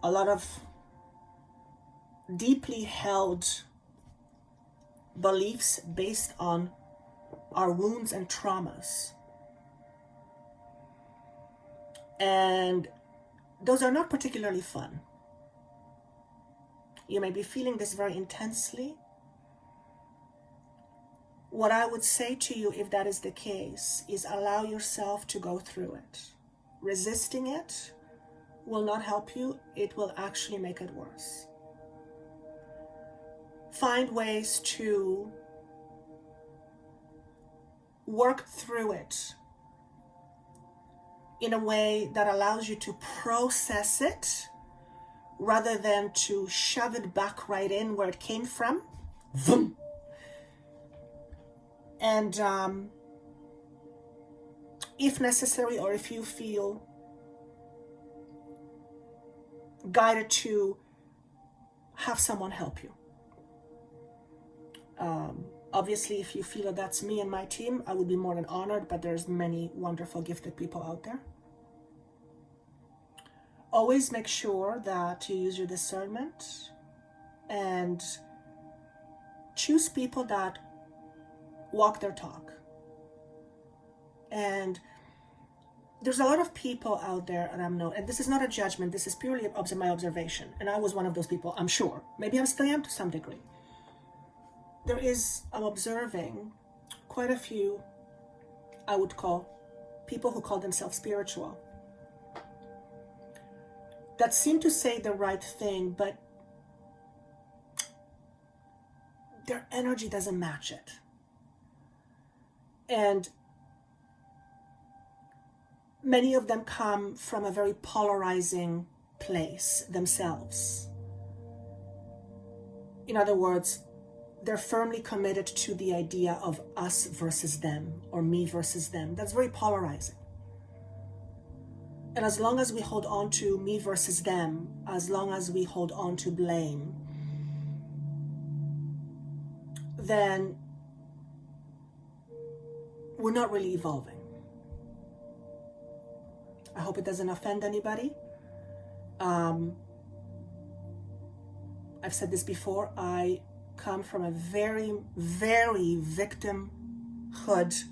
a lot of deeply held beliefs based on our wounds and traumas. And those are not particularly fun. You may be feeling this very intensely. What I would say to you, if that is the case, is allow yourself to go through it. Resisting it will not help you. It will actually make it worse. Find ways to work through it in a way that allows you to process it rather than to shove it back right in where it came from. Vroom. And if necessary, or if you feel guided to, have someone help you. Obviously, if you feel that that's me and my team, I would be more than honored, but there's many wonderful, gifted people out there. Always make sure that you use your discernment and choose people that walk their talk. And there's a lot of people out there, and this is not a judgment, this is purely my observation, and I was one of those people, I'm sure. Maybe I still am to some degree. I'm observing quite a few, I would call, people who call themselves spiritual, that seem to say the right thing, but their energy doesn't match it. And many of them come from a very polarizing place themselves. In other words, they're firmly committed to the idea of us versus them, or me versus them. That's very polarizing. And as long as we hold on to me versus them, as long as we hold on to blame, then we're not really evolving. I hope it doesn't offend anybody. I've said this before, I come from a very, very victimhood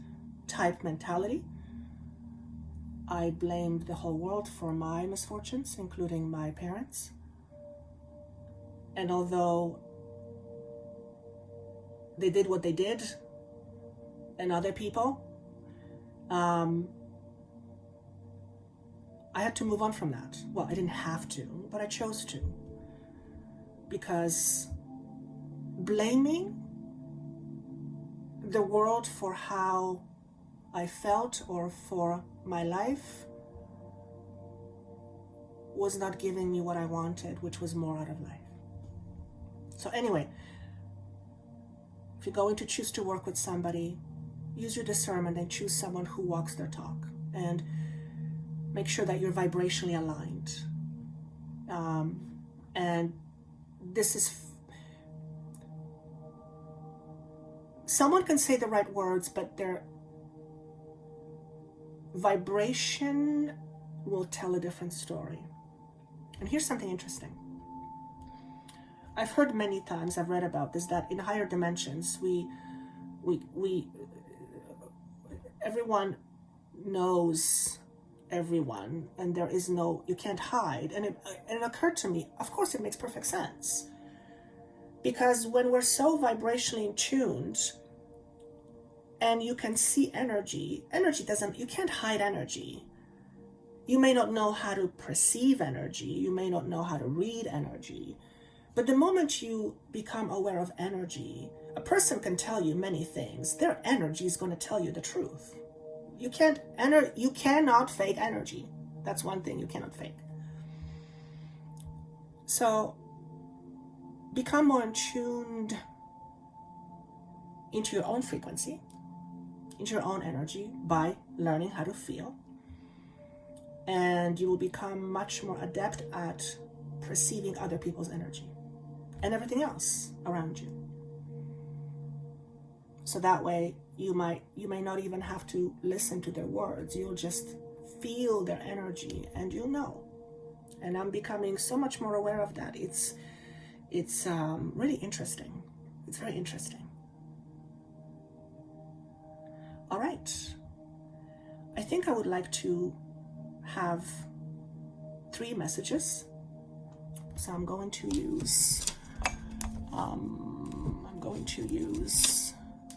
type mentality. I blamed the whole world for my misfortunes, including my parents. And although they did what they did, and other people, I had to move on from that. Well, I didn't have to, but I chose to. Because blaming the world for how I felt or for my life was not giving me what I wanted, which was more out of life. So anyway, if you're going to choose to work with somebody, use your discernment and choose someone who walks their talk, and make sure that you're vibrationally aligned. And this is, someone can say the right words, but their vibration will tell a different story. And here's something interesting. I've heard many times, I've read about this, that in higher dimensions, we everyone knows everyone, and there is no, you can't hide. And it occurred to me, of course it makes perfect sense. Because when we're so vibrationally tuned, and you can see energy doesn't, you can't hide energy. You may not know how to perceive energy, you may not know how to read energy, but the moment you become aware of energy, a person can tell you many things. Their energy is going to tell you the truth. You cannot fake energy. That's one thing you cannot fake. So become more tuned into your own frequency, into your own energy, by learning how to feel. And you will become much more adept at perceiving other people's energy and everything else around you. So that way you may not even have to listen to their words. You'll just feel their energy and you'll know. And I'm becoming so much more aware of that. It's really interesting. It's very interesting. All right. I think I would like to have 3 messages. So I'm going to use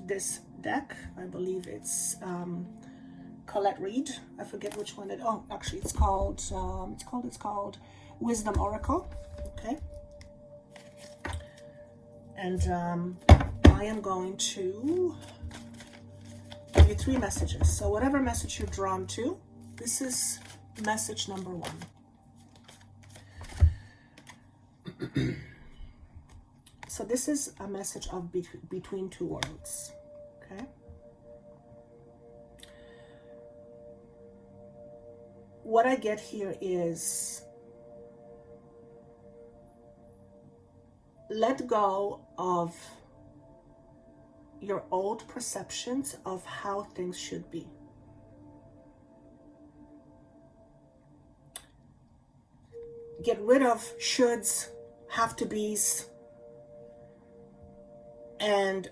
this deck. I believe it's Colette Reed. I forget which one it. Oh, actually, it's called Wisdom Oracle. Okay. And I am going to give you 3 messages. So whatever message you're drawn to, this is message number 1. So this is a message of between 2 worlds. Okay. What I get here is let go of your old perceptions of how things should be. Get rid of shoulds, have to be's, and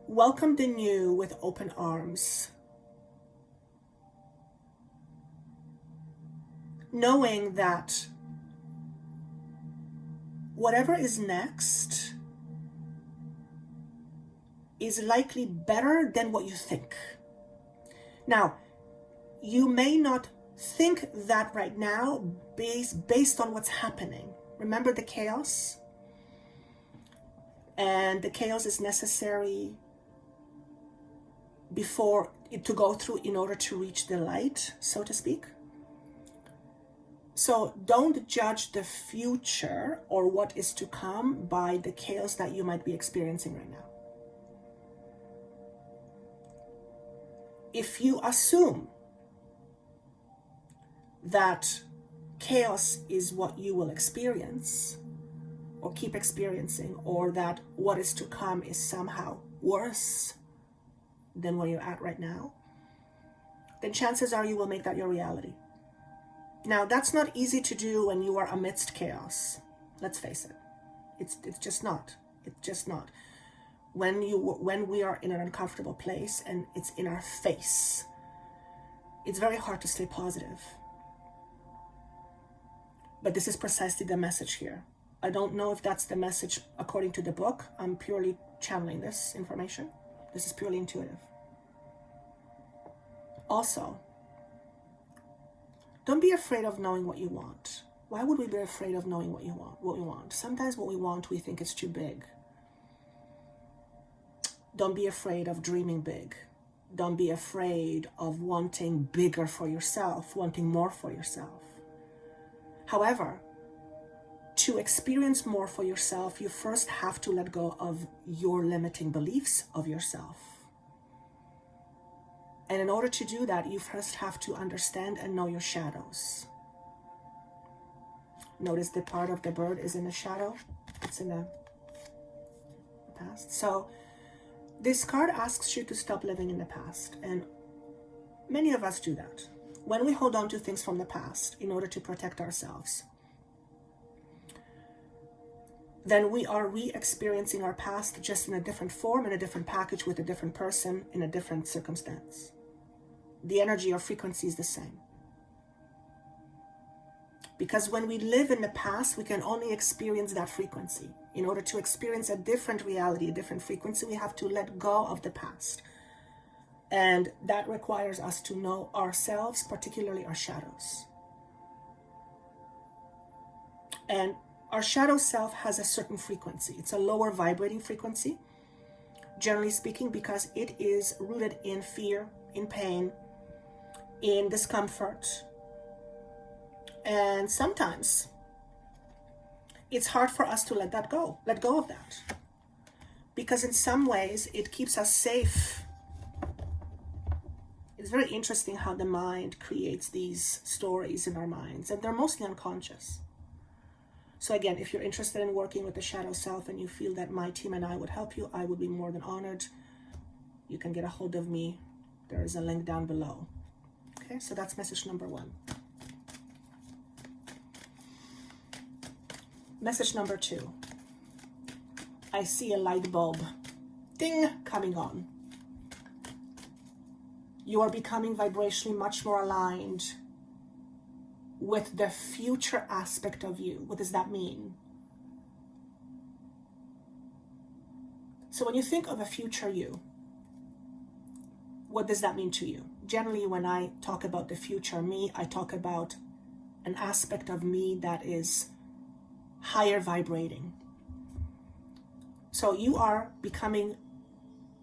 welcome the new with open arms. Knowing that whatever is next is likely better than what you think. Now, you may not think that right now based on what's happening. Remember the chaos? And the chaos is necessary before it to go through in order to reach the light, so to speak. So don't judge the future or what is to come by the chaos that you might be experiencing right now. If you assume that chaos is what you will experience or keep experiencing, or that what is to come is somehow worse than where you're at right now, then chances are you will make that your reality. Now, that's not easy to do when you are amidst chaos. Let's face it. It's just not. It's just not. When we are in an uncomfortable place and it's in our face, it's very hard to stay positive. But this is precisely the message here. I don't know if that's the message according to the book. I'm purely channeling this information. This is purely intuitive. Also, don't be afraid of knowing what you want. Why would we be afraid of knowing what we want? Sometimes what we want, we think it's too big. Don't be afraid of dreaming big. Don't be afraid of wanting bigger for yourself, wanting more for yourself. However, to experience more for yourself, you first have to let go of your limiting beliefs of yourself. And in order to do that, you first have to understand and know your shadows. Notice the part of the bird is in the shadow. It's in the past. So this card asks you to stop living in the past. And many of us do that. When we hold on to things from the past in order to protect ourselves, then we are re-experiencing our past just in a different form, in a different package, with a different person, in a different circumstance. The energy or frequency is the same. Because when we live in the past, we can only experience that frequency. In order to experience a different reality, a different frequency, we have to let go of the past. And that requires us to know ourselves, particularly our shadows. And our shadow self has a certain frequency. It's a lower vibrating frequency, generally speaking, because it is rooted in fear, in pain, in discomfort. And sometimes it's hard for us to let go of that. Because in some ways it keeps us safe. It's very interesting how the mind creates these stories in our minds, and they're mostly unconscious. So again, if you're interested in working with the shadow self and you feel that my team and I would help you, I would be more than honored. You can get a hold of me. There is a link down below. Okay. Okay, so that's message number 1. Message number 2. I see a light bulb, ding, coming on. You are becoming vibrationally much more aligned with the future aspect of you. What does that mean? So when you think of a future you, what does that mean to you? Generally, when I talk about the future me, I talk about an aspect of me that is higher vibrating. So you are becoming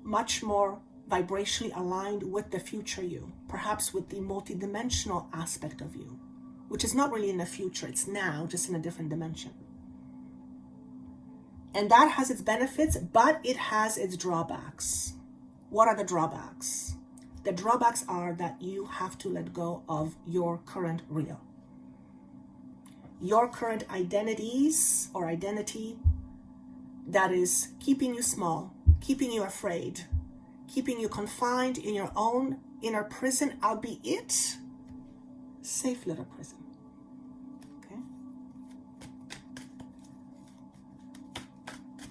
much more vibrationally aligned with the future you, perhaps with the multidimensional aspect of you, which is not really in the future, it's now, just in a different dimension. And that has its benefits, but it has its drawbacks. What are the drawbacks? The drawbacks are that you have to let go of your current real. Your current identities or identity that is keeping you small, keeping you afraid, keeping you confined in your own inner prison, albeit safe little prison. Okay?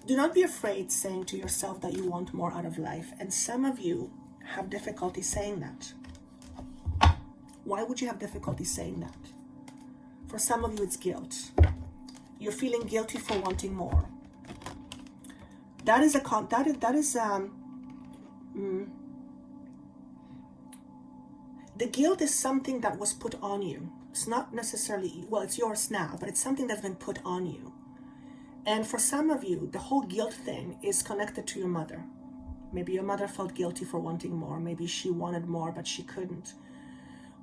Do not be afraid saying to yourself that you want more out of life. And some of you have difficulty saying that. Why would you have difficulty saying that? For some of you, it's guilt. You're feeling guilty for wanting more. The guilt is something that was put on you. It's not necessarily, well, it's yours now, but it's something that's been put on you. And for some of you, the whole guilt thing is connected to your mother. Maybe your mother felt guilty for wanting more. Maybe she wanted more, but she couldn't.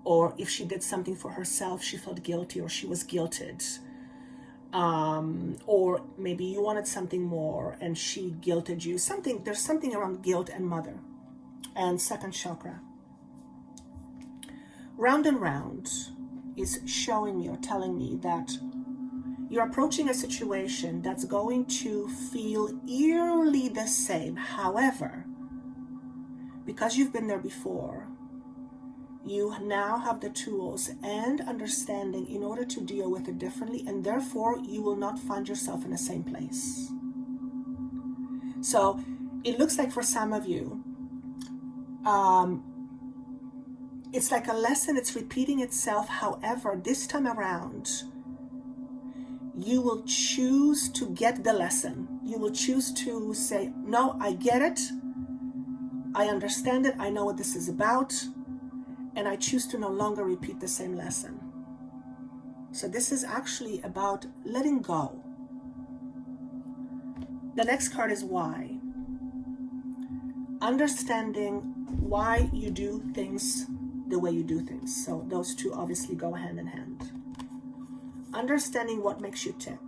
Or if she did something for herself, she felt guilty or she was guilted. Or maybe you wanted something more and she guilted you. There's something around guilt and mother and second chakra. Round and round is showing me or telling me that you're approaching a situation that's going to feel eerily the same. However, because you've been there before, you now have the tools and understanding in order to deal with it differently, and therefore you will not find yourself in the same place. So it looks like for some of you, it's like a lesson, it's repeating itself. However, this time around, you will choose to get the lesson. You will choose to say, no, I get it. I understand it. I know what this is about. And I choose to no longer repeat the same lesson. So this is actually about letting go. The next card is why. Understanding why you do things the way you do things. So those two obviously go hand in hand. Understanding what makes you tick.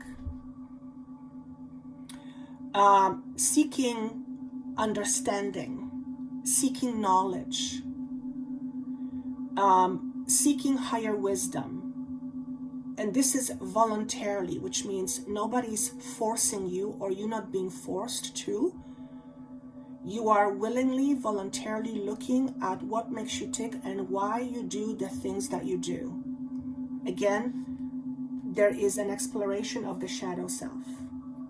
Seeking understanding. Seeking knowledge. Seeking higher wisdom. And this is voluntarily, which means nobody's forcing you or you not being forced to. You are willingly, voluntarily looking at what makes you tick and why you do the things that you do. Again, there is an exploration of the shadow self.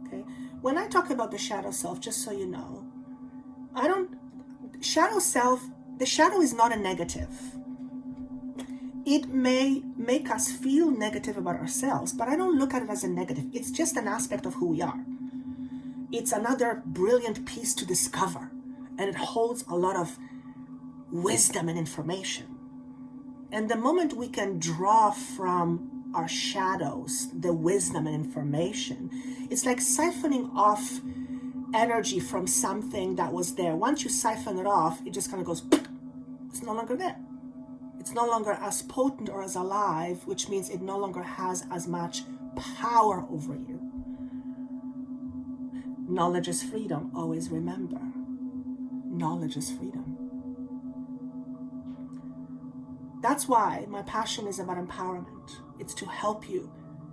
Okay? When I talk about the shadow self, just so you know, shadow self, the shadow is not a negative. It may make us feel negative about ourselves, but I don't look at it as a negative. It's just an aspect of who we are. It's another brilliant piece to discover, and it holds a lot of wisdom and information. And the moment we can draw from our shadows the wisdom and information, it's like siphoning off energy from something that was there. Once you siphon it off, it just kind of goes, it's no longer there. It's no longer as potent or as alive, which means it no longer has as much power over you. Knowledge is freedom. Always remember, knowledge is freedom. That's why my passion is about empowerment. It's to help you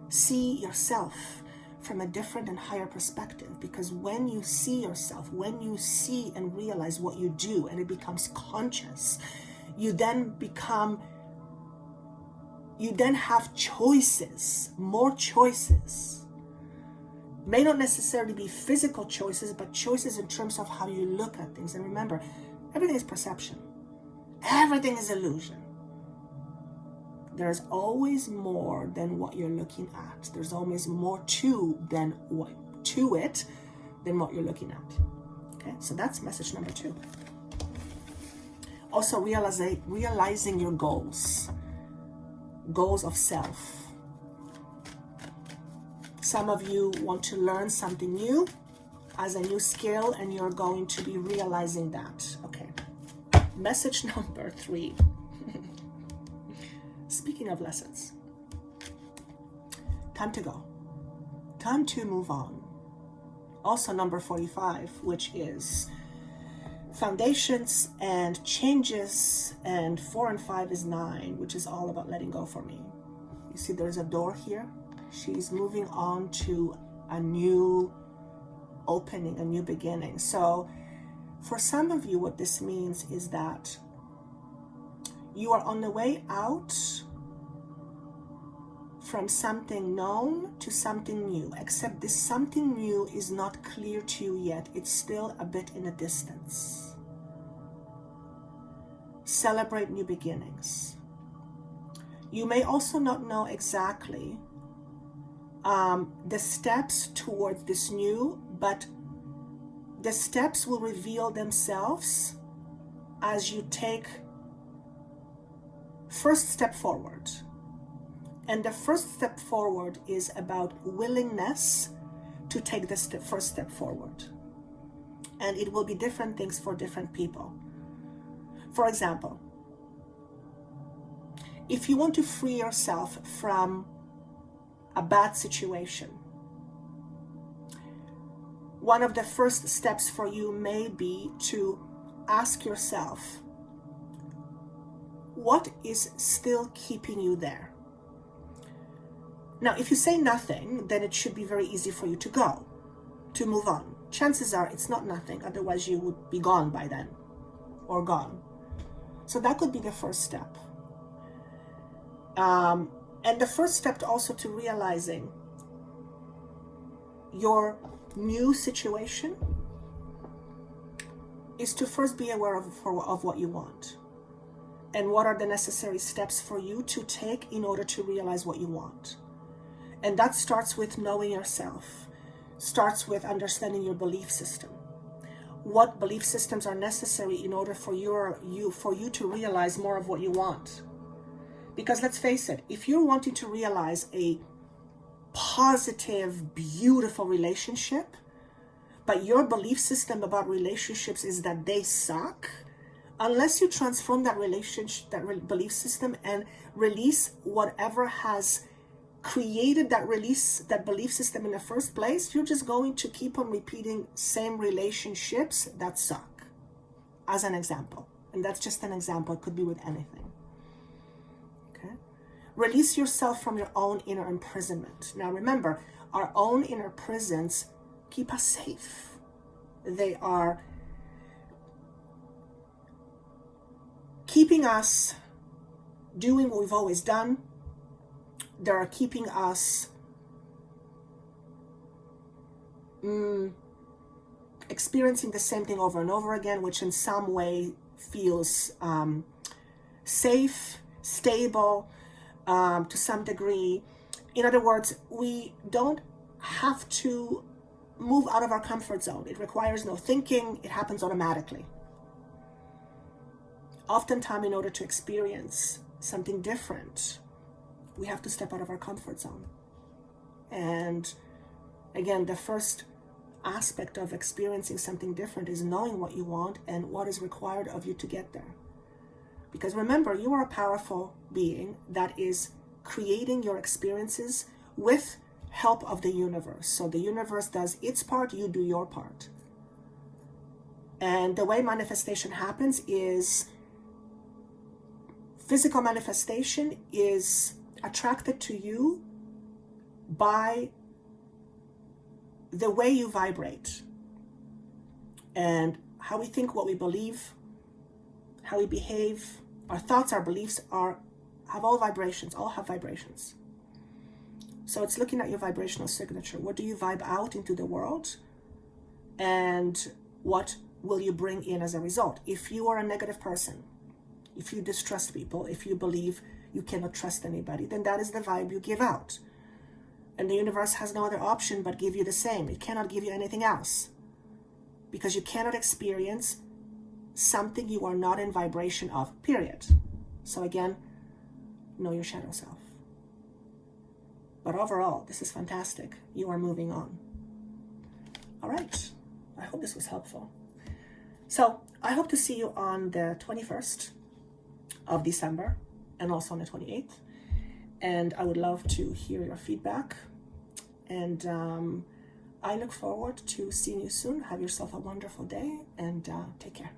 see yourself from a different and higher perspective. Because when you see yourself, when you see and realize what you do and it becomes conscious, you then become you then have choices, more choices. May not necessarily be physical choices, but choices in terms of how you look at things. And remember, everything is perception. Everything is illusion. There's always more than what you're looking at. There's always more to it than what you're looking at. Okay, so that's message number 2. Also realizing your goals of self. Some of you want to learn something new as a new skill, and you're going to be realizing that. Okay, message number 3. Speaking of lessons, time to go, time to move on. Also number 45, which is foundations and changes, and 4 and 5 is 9, which is all about letting go for me. You see there's a door here. She's moving on to a new opening, a new beginning. So for some of you, what this means is that you are on the way out from something known to something new, except this something new is not clear to you yet. It's still a bit in the distance. Celebrate new beginnings. You may also not know exactly the steps towards this new, but the steps will reveal themselves as you take first step forward. And the first step forward is about willingness to take the first step forward. And it will be different things for different people. For example, if you want to free yourself from a bad situation, one of the first steps for you may be to ask yourself, what is still keeping you there? Now, if you say nothing, then it should be very easy for you to go, to move on. Chances are it's not nothing, otherwise you would be gone by then, or gone. So that could be the first step. And the first step also to realizing your new situation is to first be aware of what you want and what are the necessary steps for you to take in order to realize what you want. And that starts with knowing yourself, starts with understanding your belief system. What belief systems are necessary in order for you to realize more of what you want. Because let's face it, if you're wanting to realize a positive, beautiful relationship, but your belief system about relationships is that they suck, unless you transform that belief system and release whatever has created that belief system in the first place, you're just going to keep on repeating same relationships that suck, as an example. And that's just an example. It could be with anything. Okay? Release yourself from your own inner imprisonment. Now remember, our own inner prisons keep us safe. They are keeping us doing what we've always done. They are keeping us experiencing the same thing over and over again, which in some way feels safe, stable, to some degree. In other words, we don't have to move out of our comfort zone. It requires no thinking. It happens automatically. Oftentimes, in order to experience something different, we have to step out of our comfort zone. And again, the first aspect of experiencing something different is knowing what you want and what is required of you to get there. Because remember, you are a powerful being that is creating your experiences with help of the universe. So the universe does its part, you do your part. And the way manifestation happens is physical manifestation is attracted to you by the way you vibrate and how we think, what we believe, how we behave. Our thoughts, our beliefs are have all vibrations, all have vibrations. So it's looking at your vibrational signature. What do you vibe out into the world? And what will you bring in as a result? If you are a negative person, if you distrust people, if you believe you cannot trust anybody, then that is the vibe you give out. And the universe has no other option but give you the same. It cannot give you anything else. Because you cannot experience something you are not in vibration of, period. So again, know your shadow self. But overall, this is fantastic. You are moving on. All right. I hope this was helpful. So I hope to see you on the 21st of December and also on the 28th. And I would love to hear your feedback. And I look forward to seeing you soon. Have yourself a wonderful day and take care.